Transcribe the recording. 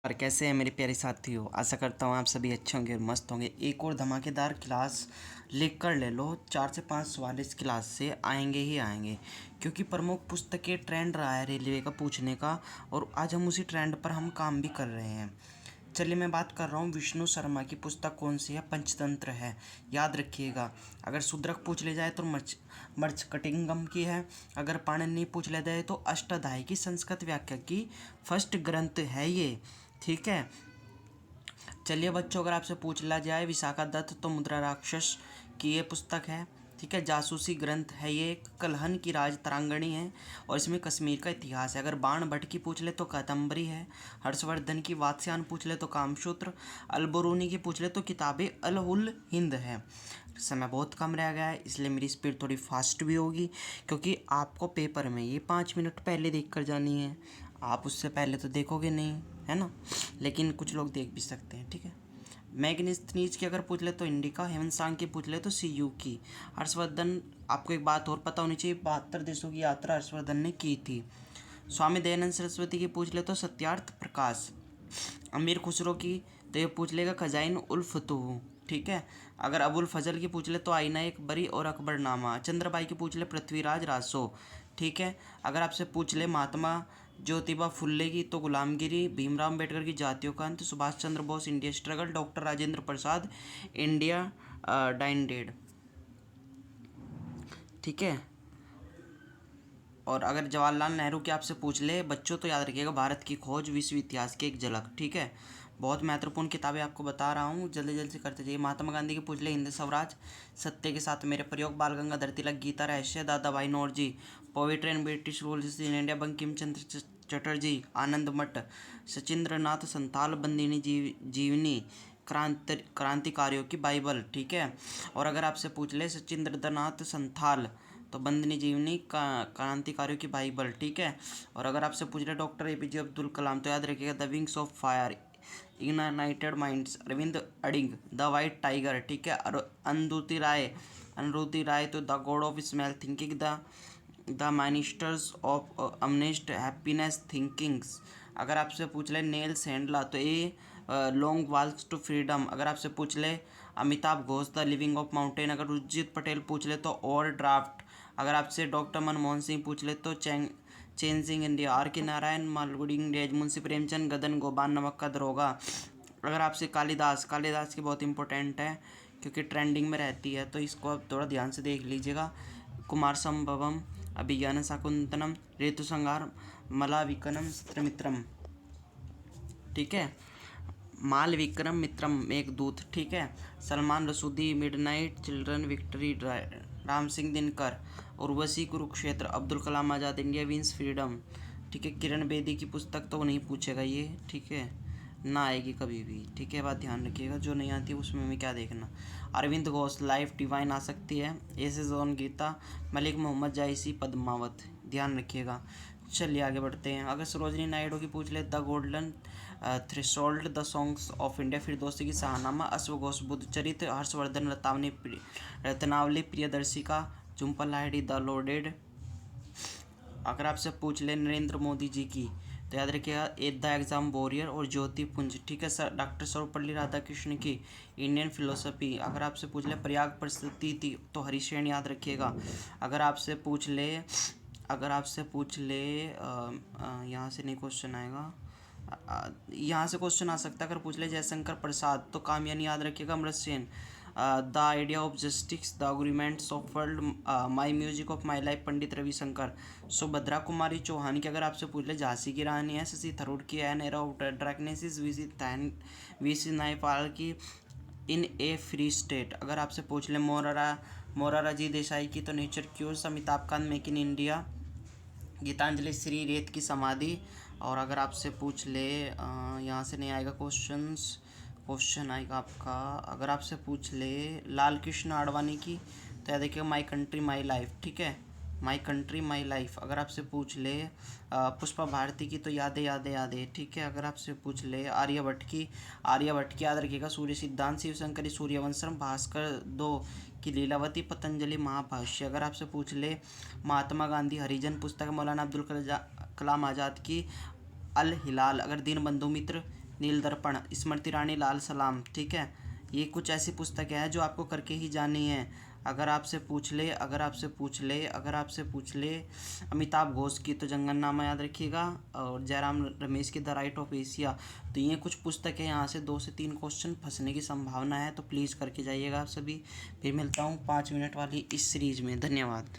और कैसे हैं मेरे प्यारे साथियों। आशा करता हूँ आप सभी अच्छे होंगे और मस्त होंगे। एक और धमाकेदार क्लास लिख कर ले लो। 4 से 5 सवाल इस क्लास से आएंगे ही आएंगे, क्योंकि प्रमुख पुस्तकें ट्रेंड रहा है रेलवे का पूछने का, और आज हम उसी ट्रेंड पर हम काम भी कर रहे हैं। चलिए, मैं बात कर रहा हूँ विष्णु शर्मा की पुस्तक कौन सी है? पंचतंत्र है। याद रखिएगा। अगर शूद्रक पूछ ले जाए तो मर्चकटिंगम की है। अगर पाणिनि पूछ ले जाए तो अष्टाध्यायी की संस्कृत व्याख्या की फर्स्ट ग्रंथ है ये। ठीक है। चलिए बच्चों, अगर आपसे पूछ लिया जाए विशाखा दत्त तो मुद्रा राक्षस की ये पुस्तक है। ठीक है। जासूसी ग्रंथ है ये। कलहन की राज तरांगणी है और इसमें कश्मीर का इतिहास है। अगर बाण भट्ट की पूछ ले तो कादम्बरी है। हर्षवर्धन की वात्स्यायन पूछ ले तो कामसूत्र। अलबरूनी की पूछ ले तो किताबें अल उल हिंद है। समय बहुत कम रह गया है, इसलिए मेरी स्पीड थोड़ी फास्ट भी होगी, क्योंकि आपको पेपर में ये 5 मिनट पहले देख कर जानी है। आप उससे पहले तो देखोगे नहीं, है ना, लेकिन कुछ लोग देख भी सकते हैं। ठीक है। मैग्नीज की अगर पूछ ले तो इंडिका। हेमंत सांग की पूछ ले तो सीयू की। हर्षवर्धन, आपको एक बात और पता होनी चाहिए, 72 देशों की यात्रा हर्षवर्धन ने की थी। स्वामी दयानंद सरस्वती की पूछ ले तो सत्यार्थ प्रकाश। अमीर खुसरो की तो ये पूछ लेगा खजाइन उल फतूह। ठीक है। अगर अबुल फजल की पूछ ले तो आईना एक बरी और अकबरनामा। चंद्रबाई की पूछ ले पृथ्वीराज रासो। ठीक है। अगर आपसे पूछ ले महात्मा ज्योतिबा फुल्ले की तो गुलामगिरी। भीमराव अम्बेडकर की जातियों का अंत। Subhash Chandra Bose India struggle. Doctor Rajendra Prasad India डाइन डेड। ठीक है। और अगर जवाहरलाल नेहरू की आपसे पूछ ले बच्चों तो याद रखिएगा भारत की खोज विश्व इतिहास की एक झलक। ठीक है। बहुत महत्वपूर्ण किताबें आपको बता रहा हूँ, जल्दी जल्दी से करते जाइए। महात्मा गांधी की पूछ ले हिंद स्वराज। सत्य के साथ मेरे प्रयोग। बाल Gangadhar Tilak Gita Rahasya. Dadabhai Naoroji poetry and British rules in India. Bankim Chandra Chatterjee Anand Math. Sachindra नाथ संथाल बंदिनी जीवनी क्रांतिकारियों की बाइबल। ठीक है। और अगर आपसे पूछ ले सचिंद्र नाथ संथाल तो बंदनी जीवनी क्रांतिकारियों की बाइबल। ठीक है। और अगर आपसे पूछ रहे डॉक्टर एपीजे अब्दुल कलाम तो याद रखिएगा the wings of fire, ignited minds, Aravind Adiga, the white tiger. ठीक है। और अनुरुति राय तो the god of small things, the ministers of utmost happiness things. अगर आपसे पूछ ले नेल सेंडला तो ये लॉन्ग वॉल्स टू फ्रीडम। अगर आपसे पूछ ले Amitabh Ghosh the living of mountain. अगर उर्जित पटेल पूछ ले तो ओवर ड्राफ्ट। अगर आपसे डॉक्टर मनमोहन सिंह पूछ ले तो चेंजिंग इंडिया। आर के नारायण मालगुडी डेज। मुंशी प्रेमचंद गदन गोबान नमक का दरोगा। अगर आपसे कालिदास की बहुत इंपॉर्टेंट है क्योंकि ट्रेंडिंग में रहती है, तो इसको आप थोड़ा ध्यान से देख लीजिएगा। कुमार संभवम अभिज्ञान शाकुंतलम ऋतु संहार मलाविकनम सत्रमित्रम। ठीक है। माल विक्रम मित्रम मेघदूत। ठीक है। सलमान रसूदी मिडनाइट चिल्ड्रन विक्ट्री Ram Singh Dinkar Urvashi Kurukshetra. Abdul Kalam Azad India wins freedom. ठीक है। किरण बेदी की पुस्तक तो नहीं पूछेगा ये। ठीक है, ना आएगी कभी भी। ठीक है, बात ध्यान रखिएगा, जो नहीं आती उसमें हमें क्या देखना। अरविंद घोष लाइफ डिवाइन आ सकती है। Essays on Gita. मलिक मोहम्मद जायसी पद्मावत। ध्यान रखिएगा। चलिए आगे बढ़ते हैं। अगर सरोजनी नायडू की पूछ ले the golden threshold, the songs of India, फिर दोस्ती की शाहनामा, अश्वघोष बुद्ध चरित्र, हर्षवर्धन रत्नावली प्रियदर्शिका, झुम्पल लाहिड़ी द लोडेड। अगर आपसे पूछ ले नरेंद्र मोदी जी की तो याद रखिएगा द एग्जाम वॉरियर और ज्योति पुंज। ठीक है सर। डॉक्टर सर्वपल्ली राधाकृष्ण की इंडियन फिलोसफी। अगर आपसे पूछ ले प्रयाग परिस्थिति तो हरिशेन याद रखिएगा। अगर आपसे पूछ ले यहाँ से नहीं क्वेश्चन आएगा, यहाँ से क्वेश्चन आ सकता है। अगर पूछ ले जयशंकर प्रसाद तो कामयानी याद रखिएगा। Amartya Sen the idea of justice, the agreements of world, my music of my life Pandit Ravishankar. Subhadra Kumari Chauhan की अगर आपसे पूछ ले झांसी की रानी है। शशि थरूर की an era of darkness. VS Naipaul की इन ए फ्री स्टेट। अगर आपसे पूछ ले मोरारजी देसाई की तो nature cures. Amitabh Kant make in India. Geetanjali Shree Ret की समाधि। और अगर आपसे पूछ ले यहाँ से नहीं आएगा क्वेश्चन आएगा आपका। अगर आपसे पूछ ले लाल कृष्ण आडवाणी की तो याद देखिएगा माई कंट्री माई लाइफ। ठीक है, माई कंट्री माई लाइफ। अगर आपसे पूछ ले पुष्पा भारती की तो यादें। ठीक है। अगर आपसे पूछ ले आर्यभट्ट की याद रखिएगा सूर्य सिद्धांत, शिवशंकरी सूर्यवंशम, भास्कर 2 की लीलावती, पतंजलि महाभाष्य। अगर आपसे पूछ ले महात्मा गांधी हरिजन पुस्तक, मौलाना अब्दुल कलाम आज़ाद की अल हिलाल। अगर दीनबंधु मित्र नील दर्पण, स्मृति रानी, लाल सलाम, ठीक है। ये कुछ ऐसी पुस्तकें हैं जो आपको करके ही जानी है। अगर आपसे पूछ ले अमिताभ घोष की तो जंगलनामा याद रखिएगा, और जयराम रमेश की द राइट ऑफ एशिया। तो ये कुछ पुस्तकें, यहाँ से 2 से 3 क्वेश्चन फंसने की संभावना है, तो प्लीज़ करके जाइएगा आप सभी। फिर मिलता हूँ 5 मिनट वाली इस सीरीज में। धन्यवाद।